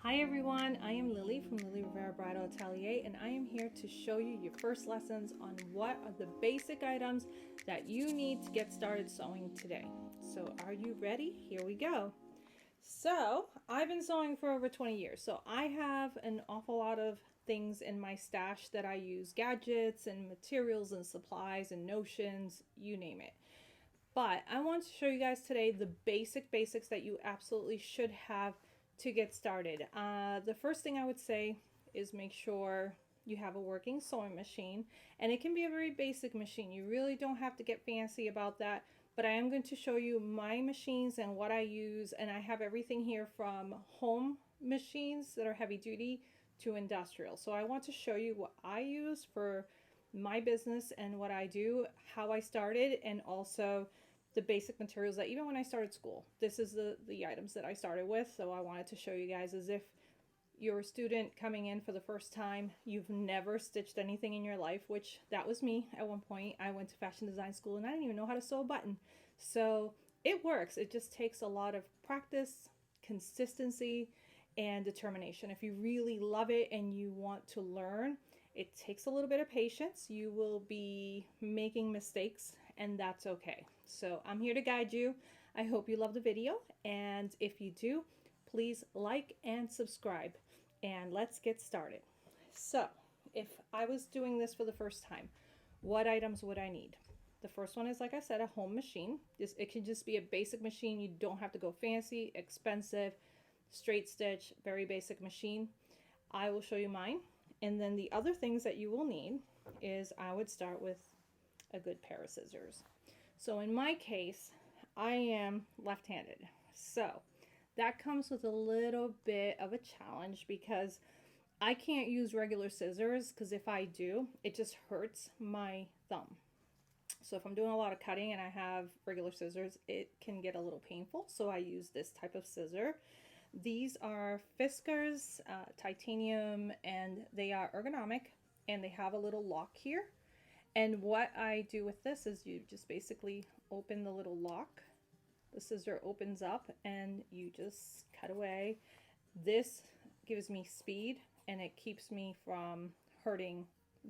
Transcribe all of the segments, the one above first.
Hi everyone, I am Lily from Lily Rivera Bridal Atelier, and I am here to show you your first lessons on what are the basic items that you need to get started sewing today. So are you ready? Here we go. So I've been sewing for over 20 years, so I have an awful lot of things in my stash that I use, gadgets and materials and supplies and notions, you name it. But I want to show you guys today the basics that you absolutely should have to get started. The first thing I would say is make sure you have a working sewing machine, and it can be a very basic machine. You really don't have to get fancy about that, but I am going to show you my machines and what I use, and I have everything here from home machines that are heavy duty to industrial. So I want to show you what I use for my business and what I do, how I started, and also the basic materials that even when I started school, this is the items that I started with. So I wanted to show you guys, as if you're a student coming in for the first time, you've never stitched anything in your life, which that was me at one point. I went to fashion design school and I didn't even know how to sew a button. So it works. It just takes a lot of practice, consistency, and determination. If you really love it and you want to learn, it takes a little bit of patience. You will be making mistakes, and that's okay. So I'm here to guide you. I hope you love the video, and if you do, please like and subscribe, and let's get started. So if I was doing this for the first time, what items would I need? The first one is, like I said, a home machine. It can just be a basic machine. You don't have to go fancy, expensive, straight stitch, very basic machine. I will show you mine. And then the other things that you will need is, I would start with a good pair of scissors. So in my case, I am left-handed. So that comes with a little bit of a challenge because I can't use regular scissors, because if I do, it just hurts my thumb. So if I'm doing a lot of cutting and I have regular scissors, it can get a little painful. So I use this type of scissor. These are Fiskars titanium, and they are ergonomic, and they have a little lock here. And what I do with this is you just basically open the little lock. The scissor opens up and you just cut away. This gives me speed, and it keeps me from hurting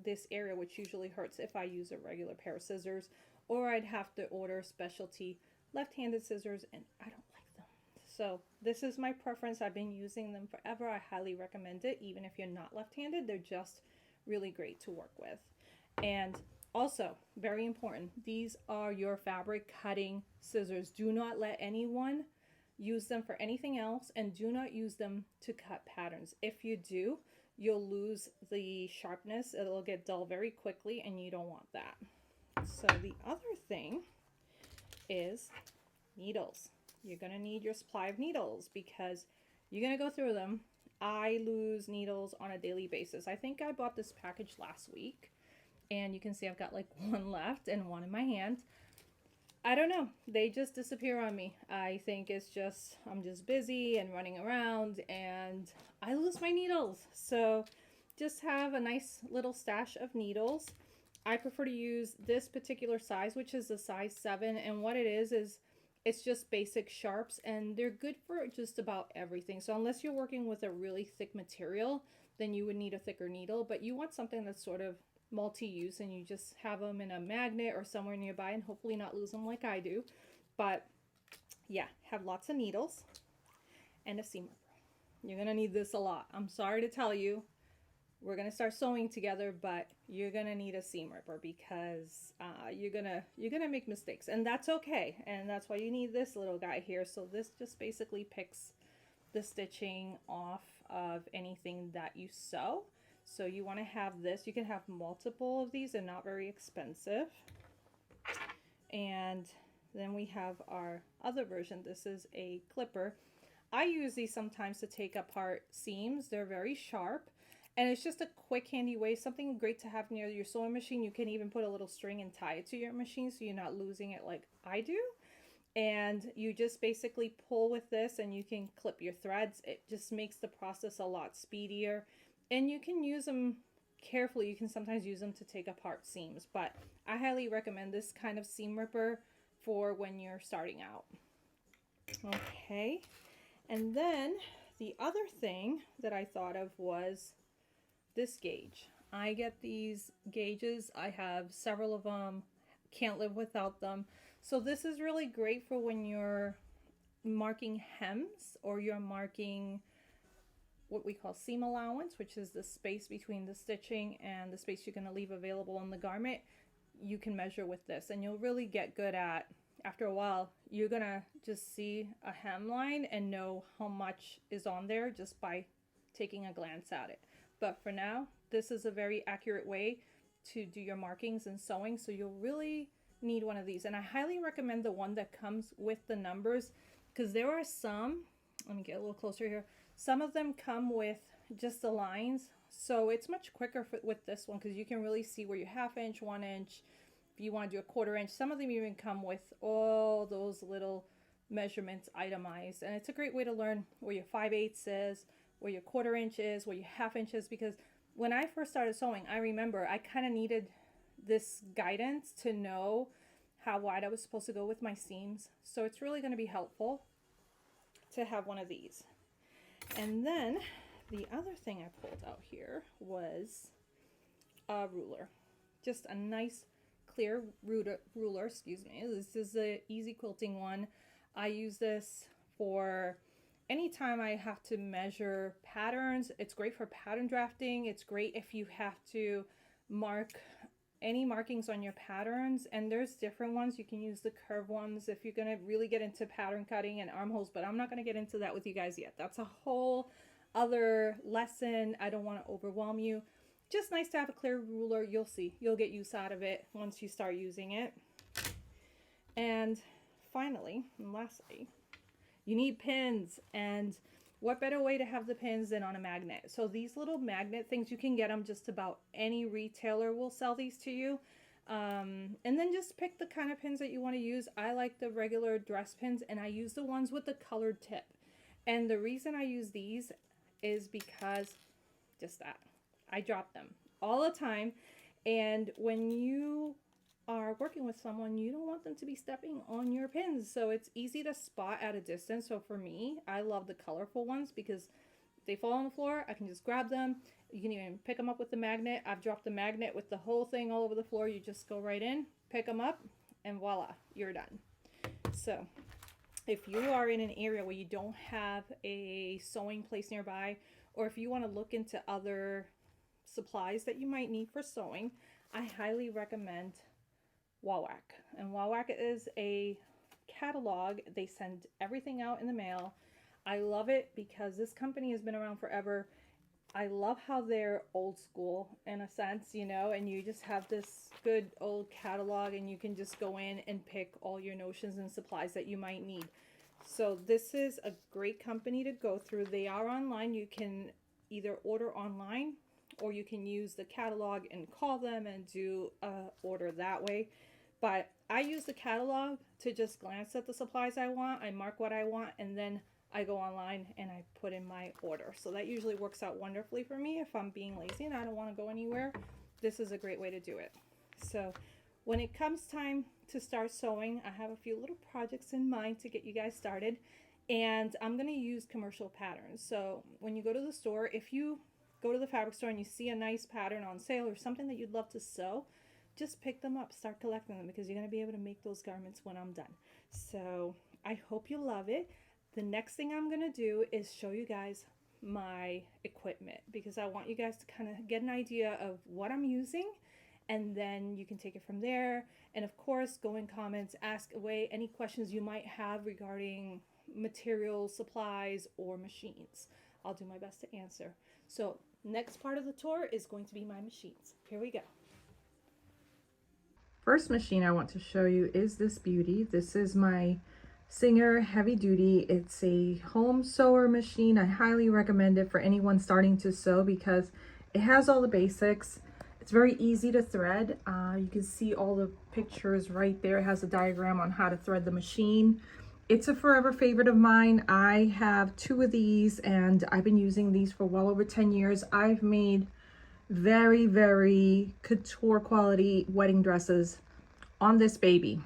this area, which usually hurts if I use a regular pair of scissors, or I'd have to order specialty left-handed scissors, and I don't like them. So this is my preference. I've been using them forever. I highly recommend it. Even if you're not left-handed, they're just really great to work with. And also, very important, these are your fabric cutting scissors. Do not let anyone use them for anything else, and do not use them to cut patterns. If you do, you'll lose the sharpness. It'll get dull very quickly, and you don't want that. So the other thing is needles. You're going to need your supply of needles because you're going to go through them. I lose needles on a daily basis. I think I bought this package last week, and you can see I've got like one left and one in my hand. I don't know, they just disappear on me. I think it's just, I'm just busy and running around, and I lose my needles. So just have a nice little stash of needles. I prefer to use this particular size, which is a size 7, and what it is it's just basic sharps, and they're good for just about everything. So unless you're working with a really thick material, then you would need a thicker needle, but you want something that's sort of multi-use, and you just have them in a magnet or somewhere nearby, and hopefully not lose them like I do. But yeah, have lots of needles and a seam ripper. You're gonna need this a lot. I'm sorry to tell you, we're gonna start sewing together, but you're gonna need a seam ripper because you're gonna make mistakes, and that's okay. And that's why you need this little guy here. So this just basically picks the stitching off of anything that you sew. So you want to have this. You can have multiple of these. They're not very expensive. And then we have our other version. This is a clipper. I use these sometimes to take apart seams. They're very sharp, and it's just a quick, handy way. Something great to have near your sewing machine. You can even put a little string and tie it to your machine so you're not losing it like I do. And you just basically pull with this, and you can clip your threads. It just makes the process a lot speedier. And you can use them carefully. You can sometimes use them to take apart seams, but I highly recommend this kind of seam ripper for when you're starting out. Okay, and then the other thing that I thought of was this gauge. I get these gauges. I have several of them. Can't live without them. So this is really great for when you're marking hems or you're marking what we call seam allowance, which is the space between the stitching and the space you're going to leave available on the garment. You can measure with this, and you'll really get good at, after a while, you're going to just see a hemline and know how much is on there just by taking a glance at it. But for now, this is a very accurate way to do your markings and sewing, so you'll really need one of these. And I highly recommend the one that comes with the numbers, because there are some, let me get a little closer here, some of them come with just the lines, so it's much quicker with this one, because you can really see where your 1/2 inch, 1 inch, if you want to do a 1/4 inch. Some of them even come with all those little measurements itemized, and it's a great way to learn where your 5/8 is, where your 1/4 inch is, where your 1/2 inch is, because when I first started sewing, I remember I kind of needed this guidance to know how wide I was supposed to go with my seams. So it's really going to be helpful to have one of these. And then the other thing I pulled out here was a ruler. Just a nice clear ruler, excuse me. This is the Easy Quilting one. I use this for anytime I have to measure patterns. It's great for pattern drafting. It's great if you have to mark any markings on your patterns, and there's different ones. You can use the curved ones if you're going to really get into pattern cutting and armholes, but I'm not going to get into that with you guys yet. That's a whole other lesson. I don't want to overwhelm you. Just nice to have a clear ruler. You'll see, you'll get use out of it once you start using it. And finally, and lastly, you need pins. And what better way to have the pins than on a magnet? So these little magnet things, you can get them, just about any retailer will sell these to you. And then just pick the kind of pins that you want to use. I like the regular dress pins, and I use the ones with the colored tip. And the reason I use these is because just that. I drop them all the time. And when you are working with someone, you don't want them to be stepping on your pins, so it's easy to spot at a distance. So for me, I love the colorful ones because if they fall on the floor, I can just grab them. You can even pick them up with the magnet. I've dropped the magnet with the whole thing all over the floor. You just go right in, pick them up, and voila, you're done. So if you are in an area where you don't have a sewing place nearby, or if you want to look into other supplies that you might need for sewing, I highly recommend Wawak. And Wawak is a catalog. They send everything out in the mail. I love it because this company has been around forever. I love how they're old school in a sense, you know, and you just have this good old catalog, and you can just go in and pick all your notions and supplies that you might need. So this is a great company to go through. They are online. You can either order online, or you can use the catalog and call them and do a order that way. But I use the catalog to just glance at the supplies I want. I mark what I want, and then I go online and I put in my order. So that usually works out wonderfully for me if I'm being lazy and I don't want to go anywhere. This is a great way to do it. So when it comes time to start sewing, I have a few little projects in mind to get you guys started, and I'm going to use commercial patterns. So when you go to the store, if you go to the fabric store and you see a nice pattern on sale or something that you'd love to sew, just pick them up, start collecting them, because you're going to be able to make those garments when I'm done. So I hope you love it. The next thing I'm going to do is show you guys my equipment, because I want you guys to kind of get an idea of what I'm using, and then you can take it from there. And of course, go in comments, ask away any questions you might have regarding materials, supplies, or machines. I'll do my best to answer. So next part of the tour is going to be my machines. Here we go. First machine I want to show you is this beauty. This is my Singer Heavy Duty. It's a home sewer machine. I highly recommend it for anyone starting to sew because it has all the basics. It's very easy to thread. You can see all the pictures right there. It has a diagram on how to thread the machine. It's a forever favorite of mine. I have 2 of these, and I've been using these for well over 10 years. I've made very, very couture quality wedding dresses on this baby.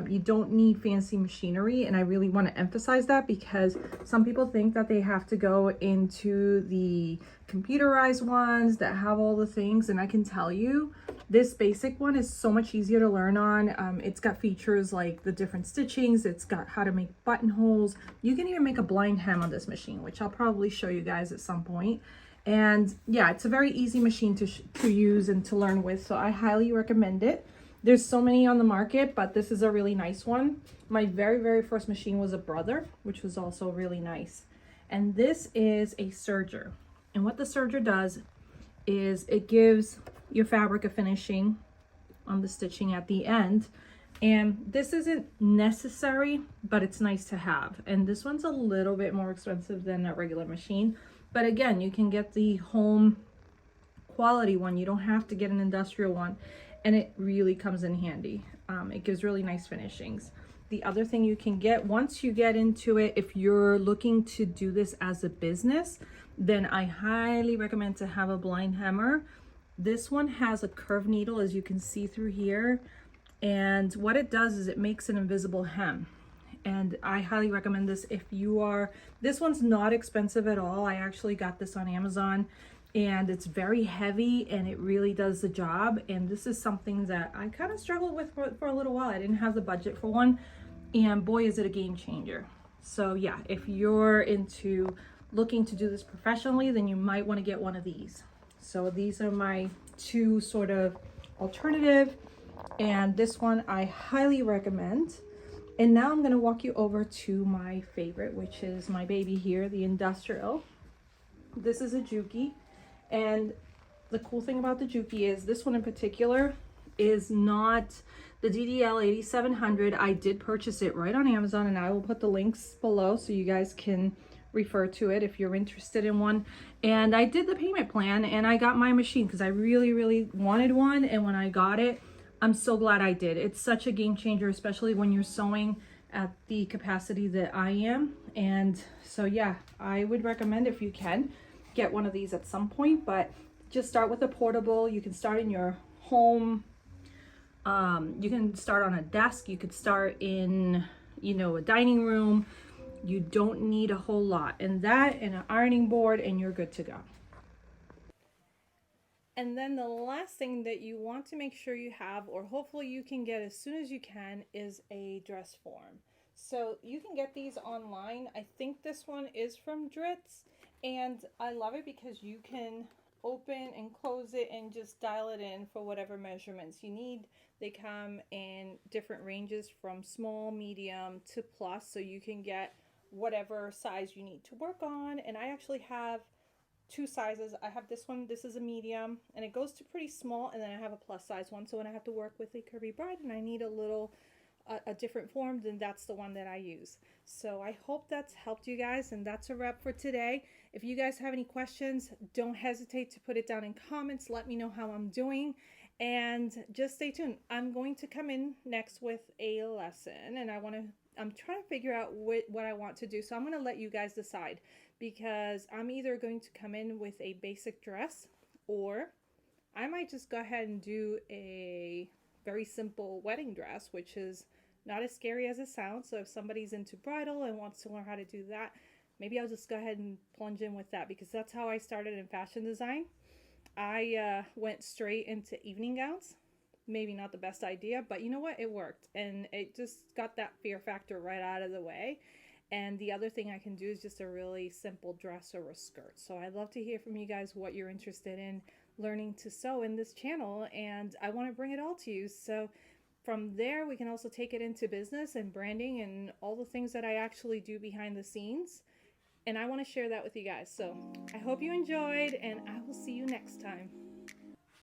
You don't need fancy machinery, and I really want to emphasize that because some people think that they have to go into the computerized ones that have all the things, and I can tell you this basic one is so much easier to learn on. It's got features like the different stitchings, it's got how to make buttonholes. You can even make a blind hem on this machine, which I'll probably show you guys at some point. And yeah, it's a very easy machine to use and to learn with, so I highly recommend it. There's so many on the market, but this is a really nice one. My very first machine was a Brother, which was also really nice. And this is a serger. And what the serger does is it gives your fabric a finishing on the stitching at the end. And this isn't necessary, but it's nice to have. And this one's a little bit more expensive than a regular machine. But again, you can get the home quality one. You don't have to get an industrial one. And it really comes in handy. It gives really nice finishings. The other thing you can get once you get into it, if you're looking to do this as a business, then I highly recommend to have a blind hemmer. This one has a curved needle, as you can see through here. And what it does is it makes an invisible hem. And I highly recommend this if you are, this one's not expensive at all. I actually got this on Amazon. And it's very heavy and it really does the job. And this is something that I kind of struggled with for a little while. I didn't have the budget for one, and boy is it a game changer. So yeah, if you're into looking to do this professionally, then you might want to get one of these. So these are my two sort of alternative, and this one I highly recommend. And now I'm going to walk you over to my favorite, which is my baby here, the industrial. This is a Juki. And the cool thing about the Juki is this one in particular is not the DDL 8700. I did purchase it right on Amazon, and I will put the links below so you guys can refer to it if you're interested in one. And I did the payment plan and I got my machine because I really wanted one. And when I got it, I'm so glad I did. It's such a game changer, especially when you're sewing at the capacity that I am. And so yeah, I would recommend, if you can, get one of these at some point, but just start with a portable. You can start in your home. You can start on a desk. You could start in, you know, a dining room. You don't need a whole lot. And that and an ironing board and you're good to go. And then the last thing that you want to make sure you have, or hopefully you can get as soon as you can, is a dress form. So you can get these online. I think this one is from Dritz. And I love it because you can open and close it and just dial it in for whatever measurements you need. They come in different ranges from small, medium to plus, so you can get whatever size you need to work on. And I actually have two sizes. I have this one, this is a medium, and it goes to pretty small, and then I have a plus size one. So when I have to work with a curvy bride and I need a different form, then that's the one that I use. So I hope that's helped you guys, and that's a wrap for today. If you guys have any questions, don't hesitate to put it down in comments. Let me know how I'm doing, and just stay tuned. I'm going to come in next with a lesson, and I'm trying to figure out what I want to do. So I'm going to let you guys decide, because I'm either going to come in with a basic dress, or I might just go ahead and do a very simple wedding dress, which is not as scary as it sounds. So if somebody's into bridal and wants to learn how to do that, maybe I'll just go ahead and plunge in with that, because that's how I started in fashion design. I went straight into evening gowns. Maybe not the best idea, but you know what? It worked, and it just got that fear factor right out of the way. And the other thing I can do is just a really simple dress or a skirt. So I'd love to hear from you guys what you're interested in learning to sew in this channel, and I want to bring it all to you. So from there, we can also take it into business and branding and all the things that I actually do behind the scenes. And I want to share that with you guys. So I hope you enjoyed, and I will see you next time.